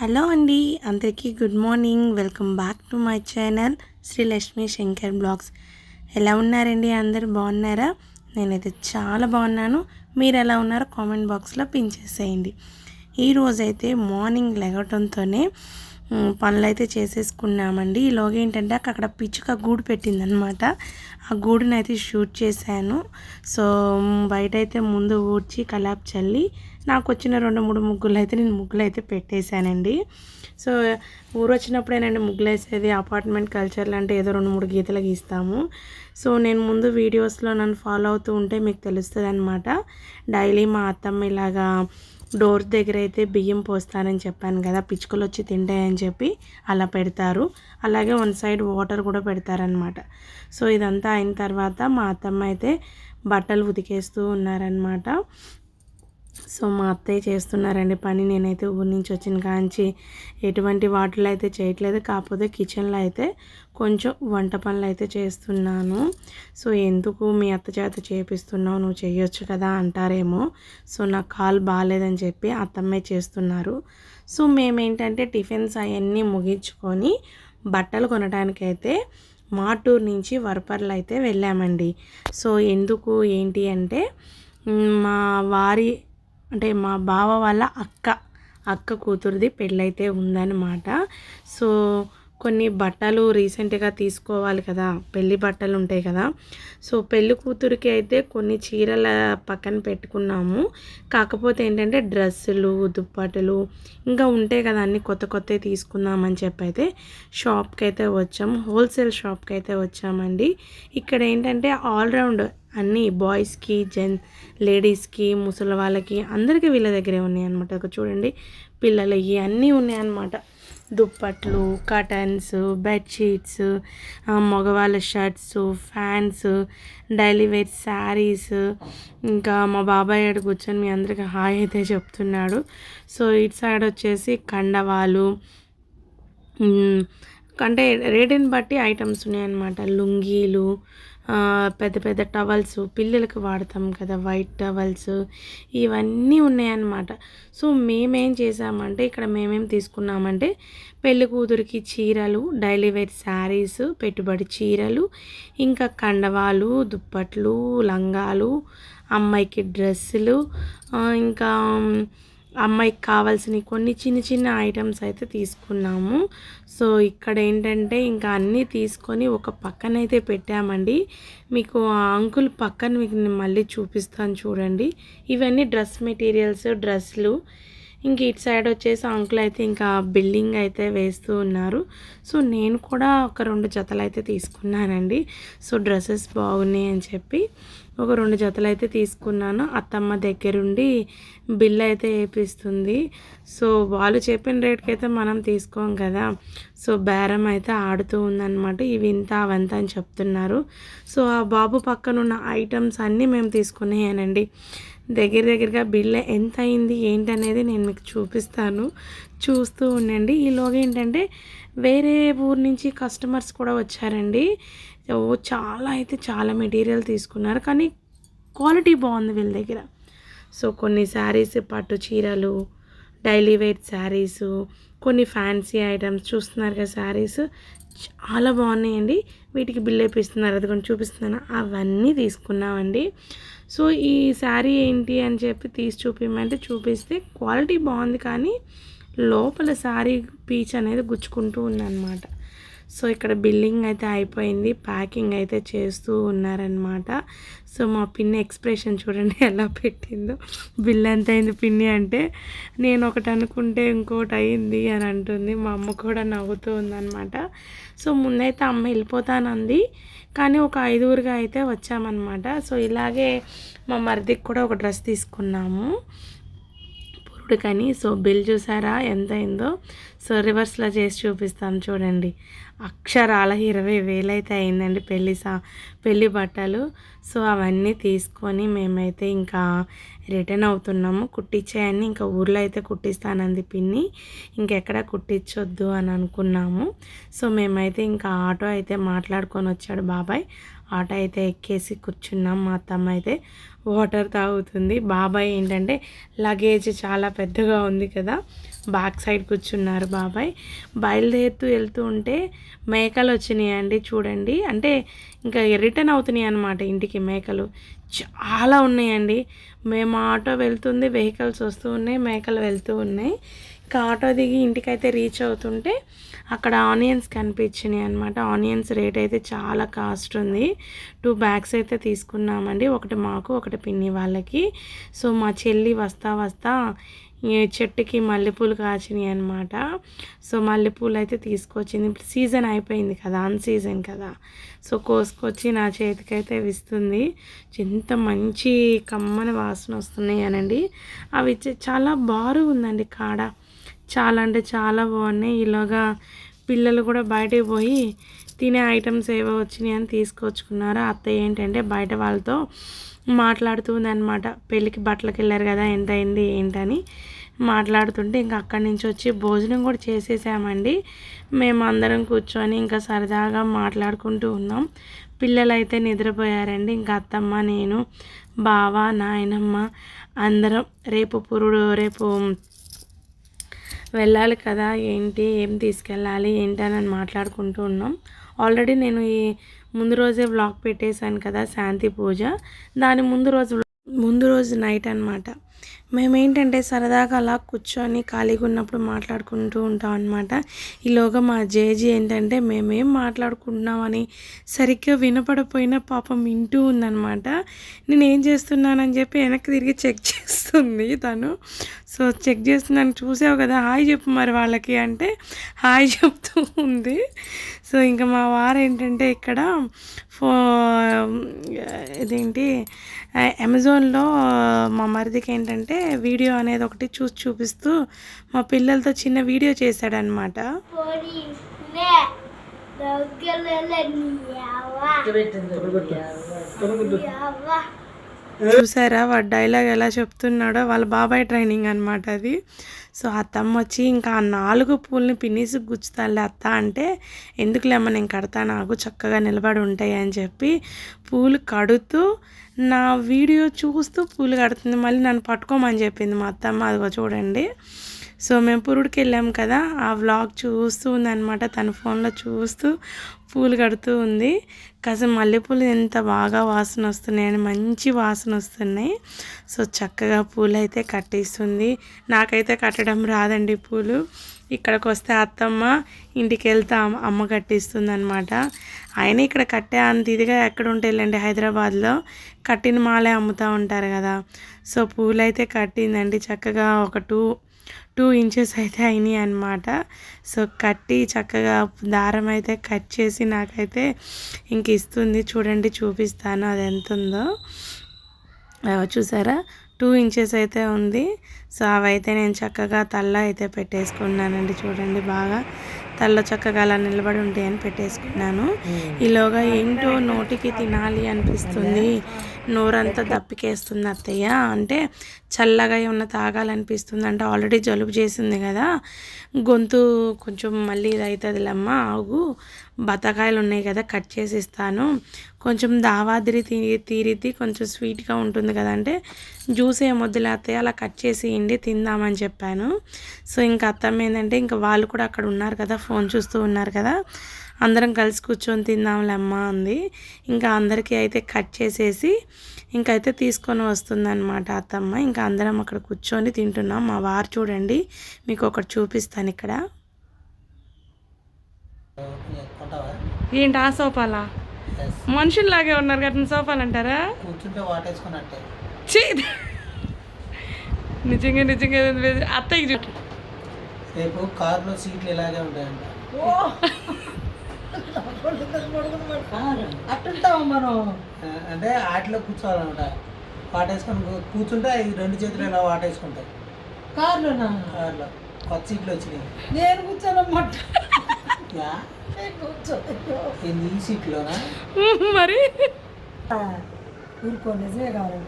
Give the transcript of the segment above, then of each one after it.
Hello అండి, అందరికీ good morning. Welcome back to my channel Shri Lakshmi Shankar blogs. ఎలా ఉన్నారండి? అందరు బాగున్నారా? నేనైతే చాలా బాగున్నాను. మీరు ఎలా ఉన్నారో కామెంట్ బాక్స్లో పిన్ చేసేయండి. ఈరోజైతే మార్నింగ్ లెగటంతోనే పనులు అయితే చేసేసుకున్నామండి. ఈలోగా ఏంటంటే అక్కడ పిచ్చుక గూడు పెట్టిందనమాట. ఆ గూడుని అయితే షూట్ చేశాను. సో బయట అయితే ముందు ఊడ్చి కలాప్ చల్లి నాకు వచ్చిన 2-3 ముగ్గులు అయితే నేను ముగ్గులు అయితే పెట్టేశానండి. సో ఊరు వచ్చినప్పుడేనండి ముగ్గులు వేసేది. అపార్ట్మెంట్ కల్చర్లు అంటే ఏదో 2-3 గీతలు గీస్తాము. సో నేను ముందు వీడియోస్లో నన్ను ఫాలో అవుతూ ఉంటే మీకు తెలుస్తుంది అనమాట. డైలీ మా అత్తమ్మ ఇలాగా డోర్ దగ్గర అయితే బియ్యం పోస్తానని చెప్పాను కదా, పిచ్చుకలు వచ్చి తింటాయని చెప్పి అలా పెడతారు. అలాగే వన్ సైడ్ వాటర్ కూడా పెడతారనమాట. సో ఇదంతా అయిన తర్వాత మా అత్తమ్మ అయితే బట్టలు ఉతికేస్తూ ఉన్నారనమాట. సో మా అత్తయ్య చేస్తున్నారండి పని. నేనైతే ఊరి నుంచి వచ్చిన కాంచి ఎటువంటి వాటిలో అయితే చేయట్లేదు. కాకపోతే కిచెన్లో అయితే కొంచెం వంట పనులు అయితే చేస్తున్నాను. సో ఎందుకు మీ అత్త చేత చేపిస్తున్నావు, నువ్వు చేయొచ్చు కదా అంటారేమో. సో నాకు కాలు బాగాలేదని చెప్పి అత్తమ్మే చేస్తున్నారు. సో మేమేంటంటే టిఫిన్స్ అవన్నీ ముగించుకొని బట్టలు కొనడానికైతే మాటూరు నుంచి వరపర్లు అయితే వెళ్ళామండి. సో ఎందుకు ఏంటి అంటే మా వారి అంటే మా బావ వాళ్ళ అక్క కూతురిది పెళ్ళైతే ఉందన్నమాట. సో కొన్ని బట్టలు రీసెంట్గా తీసుకోవాలి కదా, పెళ్ళి బట్టలు ఉంటాయి కదా. సో పెళ్ళి కూతురికి అయితే కొన్ని చీరల పక్కన పెట్టుకున్నాము. కాకపోతే ఏంటంటే డ్రెస్సులు, దుప్పటలు ఇంకా ఉంటాయి కదా, అన్నీ కొత్తవి తీసుకుందామని చెప్పి అయితే షాప్కి అయితే వచ్చాము. హోల్సేల్ షాప్కి అయితే వచ్చామండి. ఇక్కడ ఏంటంటే ఆల్రౌండ్ అన్నీ బాయ్స్కి, లేడీస్కి, ముసలి వాళ్ళకి అందరికీ వీళ్ళ దగ్గరే ఉన్నాయి అనమాట. ఒక చూడండి, పిల్లలకి అన్నీ ఉన్నాయన్నమాట. దుప్పట్లు, కర్టన్స్, బెడ్షీట్స్, మగవాళ్ళ shirts, fans, daily wear saris. ఇంకా మా బాబాయ్ ఆడ కూర్చొని మీ అందరికీ హాయ్ అయితే చెప్తున్నాడు. సో ఇటు సైడ్ వచ్చేసి కండవాలు, అంటే రేటుని బట్టి ఐటమ్స్ ఉన్నాయన్నమాట. లుంగీలు, పెద్ద పెద్ద టవల్స్, పిల్లలకి వాడతాం కదా వైట్ టవల్స్, ఇవన్నీ ఉన్నాయన్నమాట. సో మేమేం చేసామంటే ఇక్కడ మేమేం తీసుకున్నామంటే పెళ్లి కూతురికి చీరలు, డైలీ వేర్ శారీస్, పెట్టుబడి చీరలు, ఇంకా కండవాలు, దుప్పట్లు, లంగాలు, అమ్మాయికి డ్రెస్సులు, ఇంకా అమ్మాయికి కావాల్సిన కొన్ని చిన్న చిన్న ఐటమ్స్ అయితే తీసుకున్నాము. సో ఇక్కడ ఏంటంటే ఇంకా అన్నీ తీసుకొని ఒక పక్కనైతే పెట్టామండి. మీకు ఆ అంకుల్ పక్కన మీకు నేను మళ్ళీ చూపిస్తాను చూడండి. ఇవన్నీ డ్రెస్ మెటీరియల్స్, డ్రెస్సులు. ఇంక ఇటు సైడ్ వచ్చేసి అంకుల్ అయితే ఇంకా బిల్డింగ్ అయితే వేస్తూ ఉన్నారు. సో నేను కూడా ఒక 2 జతలు అయితే తీసుకున్నానండి. సో డ్రెస్సెస్ బాగున్నాయి అని చెప్పి ఒక 2 జతలు అయితే తీసుకున్నాను. అత్తమ్మ దగ్గరుండి బిల్ అయితే వేపిస్తుంది. సో వాళ్ళు చెప్పిన రేట్కి అయితే మనం తీసుకోం కదా. సో బేరం అయితే ఆడుతూ ఉందన్నమాట. ఇవి ఇంత అవంత అని చెప్తున్నారు. సో ఆ బాబు పక్కన ఉన్న ఐటమ్స్ అన్నీ మేము తీసుకున్నాయనండి. దగ్గరగా బిల్ ఎంత అయింది ఏంటనేది నేను మీకు చూపిస్తాను, చూస్తూ ఉండండి. ఈలోగా ఏంటంటే వేరే ఊరు నుంచి కస్టమర్స్ కూడా వచ్చారండి. చాలా మెటీరియల్ తీసుకున్నారు, కానీ క్వాలిటీ బాగుంది వీళ్ళ దగ్గర. సో కొన్ని శారీస్, పట్టు చీరలు, డైలీ వేర్ శారీసు, కొన్ని ఫ్యాన్సీ ఐటమ్స్ చూస్తున్నారు కదా, శారీస్ చాలా బాగున్నాయండి. వీటికి బిల్ వేపిస్తున్నారు, అది కొంచెం చూపిస్తున్నాను. అవన్నీ తీసుకున్నామండి. సో ఈ శారీ ఏంటి అని చెప్పి తీసి చూపించమంటే చూపిస్తే క్వాలిటీ బాగుంది, కానీ లోపల శారీ పీచ్ అనేది గుచ్చుకుంటూ ఉందన్నమాట. సో ఇక్కడ బిల్లింగ్ అయితే అయిపోయింది, ప్యాకింగ్ అయితే చేస్తూ ఉన్నారనమాట. సో మా పిన్ని ఎక్స్ప్రెషన్ చూడండి ఎలా పెట్టిందో. బిల్ ఎంత అయింది పిన్ని అంటే నేను ఒకటి అనుకుంటే ఇంకోటి అయింది అని అంటుంది. మా అమ్మ కూడా నవ్వుతూ ఉందన్నమాట. సో ముందైతే అమ్మ వెళ్ళిపోతానంది, కానీ ఒక 5ఊరుగా అయితే వచ్చామన్నమాట. సో ఇలాగే మా మరిదికి కూడా ఒక డ్రెస్ తీసుకున్నాము పురుడుకని. సో బిల్ చూసారా ఎంత అయిందో. సో రివర్స్లో చేసి చూపిస్తాను చూడండి. అక్షరాల 20,000 అయితే అయిందండి పెళ్ళి బట్టలు. సో అవన్నీ తీసుకొని మేమైతే ఇంకా రిటర్న్ అవుతున్నాము. కుట్టించేయన్నీ ఇంకా ఊర్లో అయితే కుట్టిస్తానంది పిన్ని, ఇంకెక్కడ కుట్టించొద్దు అని అనుకున్నాము. సో మేమైతే ఇంకా ఆటో అయితే మాట్లాడుకొని వచ్చాడు బాబాయ్. ఆటో అయితే ఎక్కేసి కూర్చున్నాం. మా అత్తమ్మ అయితే వాటర్ తాగుతుంది. బాబాయ్ ఏంటంటే లగేజ్ చాలా పెద్దగా ఉంది కదా, బ్యాక్ సైడ్ కూర్చున్నారు బాబాయ్. బయలుదేరుతూ వెళ్తూ ఉంటే మేకలు వచ్చినాయండి చూడండి. అంటే ఇంకా రిటర్న్ అవుతున్నాయి అన్నమాట ఇంటికి. మేకలు చాలా ఉన్నాయండి. మేము ఆటో వెళ్తుంది, వెహికల్స్ వస్తూ ఉన్నాయి, మేకలు వెళ్తూ ఉన్నాయి. ఇంకా ఆటో దిగి ఇంటికైతే రీచ్ అవుతుంటే అక్కడ ఆనియన్స్ కనిపించినాయి అనమాట. ఆనియన్స్ రేట్ అయితే చాలా కాస్ట్ ఉంది. 2 బ్యాగ్స్ అయితే తీసుకున్నామండి, ఒకటి మాకు ఒకటి పిన్ని వాళ్ళకి. సో మా చెల్లి వస్తా వస్తా ఈ చెట్టుకి మల్లెపూలు కాచినాయి అనమాట. సో మల్లెపూలు అయితే తీసుకొచ్చింది. ఇప్పుడు సీజన్ అయిపోయింది కదా, అన్ సీజన్ కదా. సో కోసుకొచ్చి నా చేతికైతే ఇస్తుంది. ఎంత మంచి కమ్మని వాసన వస్తున్నాయి అనండి. అవి చాలా బారుగా ఉందండి కాడ. చాలా అంటే చాలా బాగున్నాయి. ఇలాగా పిల్లలు కూడా బయటకు పోయి తినే ఐటమ్స్ ఏవో వచ్చినాయి అని తీసుకొచ్చుకున్నారు. అత్తయ్య ఏంటంటే బయట వాళ్ళతో మాట్లాడుతుంది అనమాట. పెళ్ళికి బట్టలకి వెళ్ళారు కదా, ఎంత అయింది ఏంటని మాట్లాడుతుంటే ఇంకా అక్కడి నుంచి వచ్చి భోజనం కూడా చేసేసామండి. మేము అందరం కూర్చొని ఇంకా సరదాగా మాట్లాడుకుంటూ ఉన్నాం. పిల్లలు అయితే నిద్రపోయారండి. ఇంకా అత్తమ్మ, నేను, బావ, నాయనమ్మ అందరం రేపు వెళ్ళాలి కదా, ఏంటి ఏం తీసుకెళ్ళాలి ఏంటని మాట్లాడుకుంటూ ఉన్నాం. ఆల్రెడీ నేను ఈ ముందు రోజే వ్లాగ్ పెట్టేశాను కదా, శాంతి పూజ. దాని ముందు రోజు నైట్ అనమాట. మేమేంటంటే సరదాగా అలా కూర్చొని ఖాళీగా ఉన్నప్పుడు మాట్లాడుకుంటూ ఉంటాం అనమాట. ఈలోగా మా జేజీ ఏంటంటే మేమేం మాట్లాడుకుంటున్నామని సరిగ్గా వినపడపోయినా పాపం వింటూ ఉందన్నమాట. నేను ఏం చేస్తున్నానని చెప్పి వెనక్కి తిరిగి చెక్ చేస్తుంది తను. సో చెక్ చేస్తున్నాను, చూసావు కదా హాయ్ చెప్పు మరి వాళ్ళకి అంటే హాయ్ చెప్తూ ఉంది. సో ఇంకా మా వారు ఏంటంటే ఇక్కడ ఇదేంటి అమెజాన్లో మా మరిదికి ఏంటంటే వీడియో అనేది ఒకటి చూపిస్తూ మా పిల్లలతో చిన్న వీడియో చేశాడనమాట. చూసారా వాడు డైలాగ్ ఎలా చెప్తున్నాడో, వాళ్ళ బాబాయ్ ట్రైనింగ్ అనమాట అది. సో అత్తమ్మ వచ్చి ఇంకా ఆ 4 పూలని పిన్నిసి గుచ్చుతాలే అత్త అంటే, ఎందుకులేమ్మ నేను కడతా, నాకు చక్కగా నిలబడి ఉంటాయి అని చెప్పి పూలు కడుతూ నా వీడియో చూస్తూ పూలు కడుతుంది. మళ్ళీ నన్ను పట్టుకోమని చెప్పింది మా అత్తమ్మ. అదిగో చూడండి. సో మేము పురుడికి వెళ్ళాం కదా, ఆ వ్లాగ్ చూస్తూ ఉందన్నమాట. తన ఫోన్లో చూస్తూ పూలు కడుతూ ఉంది. కాస్త మల్లెపూలు ఎంత బాగా వాసన వస్తున్నాయని, మంచి వాసన వస్తున్నాయి. సో చక్కగా పూలు అయితే కట్టిస్తుంది. నాకైతే కట్టడం రాదండి పూలు. ఇక్కడికి వస్తే అత్తమ్మ, ఇంటికి వెళ్తే అమ్మ కట్టిస్తుంది అనమాట. ఆయన ఇక్కడ కట్టే అంత ఇదిగా ఎక్కడ ఉంటాయండి, హైదరాబాద్లో కట్టిన మాలే అమ్ముతూ ఉంటారు కదా. సో పూలు అయితే కట్టిందండి చక్కగా. ఒక 2 ఇంచెస్ అయితే అయినాయి అనమాట. సో కట్టి చక్కగా దారం అయితే కట్ చేసి నాకైతే ఇంక ఇస్తుంది. చూడండి, చూపిస్తాను అది ఎంత ఉందో. చూసారా, 2 ఇంచెస్ అయితే ఉంది. సో అవైతే నేను చక్కగా తల్ల అయితే పెట్టేసుకున్నానండి. చూడండి, బాగా తల్ల చక్కగా అలా నిలబడి ఉంటాయని పెట్టేసుకున్నాను. ఈలోగా ఏంటో నోటికి తినాలి అనిపిస్తుంది, నోరంతా దప్పికేస్తుంది అత్తయ్య అంటే, చల్లగా ఏమన్నా తాగాలనిపిస్తుంది అంటే. ఆల్రెడీ జలుబు చేసింది కదా, గొంతు కొంచెం మళ్ళీ ఇది అవుతుందిలేమ్మ, ఆగు, బత్తాకాయలు ఉన్నాయి కదా కట్ చేసి ఇస్తాను, కొంచెం దావాదిరి తీరిద్ది, కొంచెం స్వీట్గా ఉంటుంది కదా అంటే, జ్యూస్ ఏమొద్దులే అత్తయ్య అలా కట్ చేసి ఇండి తిందామని చెప్పాను. సో ఇంకా అత్తమ్మ ఏంటంటే, ఇంకా వాళ్ళు కూడా అక్కడ ఉన్నారు కదా, ఫోన్ చూస్తూ ఉన్నారు కదా, అందరం కలిసి కూర్చొని తిందాంలే అమ్మ అంది. ఇంకా అందరికీ అయితే కట్ చేసేసి ఇంకైతే తీసుకొని వస్తుందన్నమాట అత్తమ్మ. ఇంకా అందరం అక్కడ కూర్చొని తింటున్నాం. మా వారు చూడండి, మీకు ఒకటి చూపిస్తాను ఇక్కడ. ఏంటి ఆ సోఫాలా? మనుషుల్లాగే ఉన్నారు కదా, సోఫాలు అంటారా? నిజంగా అత్తయ్య చూడు, రేపు కార్లో సీట్లు ఇలాగే ఉంటాయంట. అట్టుంటాము మనం, అంటే వాటిలో కూర్చోవాలన్నమాట. వాటేసుకొని కూర్చుంటే అవి 2 చేతులు ఇలా వాటేసుకుంటాయి. కార్లో కొత్త సీట్లు వచ్చినాయి. నేను కూర్చోనమాట. ఈ సీట్లోనా మరి ఊరుకో, నిజమే కావాలి.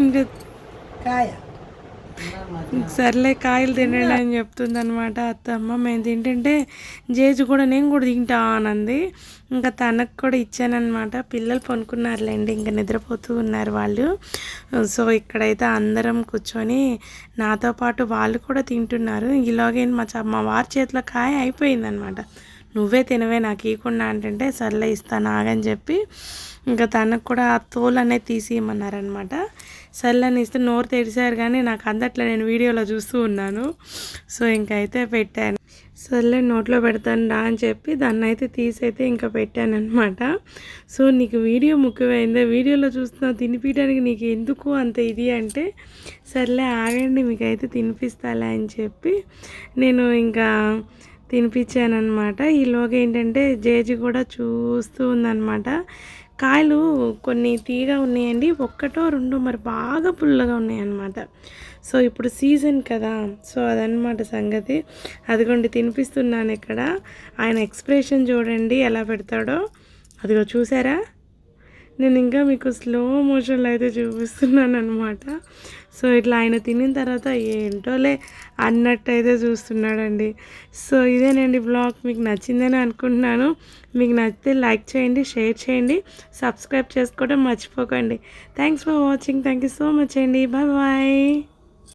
ఇంకా కాయ సర్లే కాయలు తినండి అని చెప్తుంది అనమాట అత్తమ్మ. మేము తింటుంటే జేజు కూడా నేను కూడా తింటా అనంది. ఇంకా తనకు కూడా ఇచ్చానమాట. పిల్లలు పనుకున్నారులేండి, ఇంకా నిద్రపోతూ ఉన్నారు వాళ్ళు. సో ఇక్కడైతే అందరం కూర్చొని నాతో పాటు వాళ్ళు కూడా తింటున్నారు. ఈలోగా మా వారి చేతిలో కాయ అయిపోయిందనమాట. నువ్వే తినవే నాకు ఇవ్వకుండా అంటే సర్లే ఇస్తాను ఆగని చెప్పి ఇంకా తనకు కూడా ఆ తోలు అనేది తీసి ఇమ్మన్నారనమాట. సర్లని ఇస్తే నోరు తెరిచారు కానీ నాకు అందట్లే, నేను వీడియోలో చూస్తూ ఉన్నాను. సో ఇంకైతే పెట్టాను. సర్లే నోట్లో పెడతాను రా అని చెప్పి దాన్ని అయితే తీసైతే ఇంకా పెట్టాను అనమాట. సో నీకు వీడియో ముఖ్యమైందే, వీడియోలో చూస్తున్నా తినిపించడానికి నీకు ఎందుకు అంత ఇది అంటే సర్లే ఆగండి మీకైతే తినిపిస్తాలే అని చెప్పి నేను ఇంకా తినిపించానమాట. ఈలోగా ఏంటంటే జేజీ కూడా చూస్తూ ఉందన్నమాట. కాయలు కొన్ని తీగా ఉన్నాయండి, ఒక్కటో రెండో మరి బాగా పుల్లగా ఉన్నాయన్నమాట. సో ఇప్పుడు సీజన్ కదా, సో అదనమాట సంగతి. అదిగోండి తినిపిస్తున్నాను ఇక్కడ. ఆయన ఎక్స్ప్రెషన్ చూడండి ఎలా పెడతాడో. అదిగో చూసారా, నేను ఇంకా మీకు స్లో మోషన్లో అయితే చూపిస్తున్నాను అనమాట. సో ఇట్లా ఆయన తినిన తర్వాత ఏంటోలే అన్నట్టు అయితే చూస్తున్నాడండి. సో ఇదేనండి బ్లాగ్. మీకు నచ్చిందని అనుకుంటున్నాను. మీకు నచ్చితే లైక్ చేయండి, షేర్ చేయండి, సబ్స్క్రైబ్ చేసుకోవడం మర్చిపోకండి. Thanks for watching. Thank you so much అండి. Bye bye.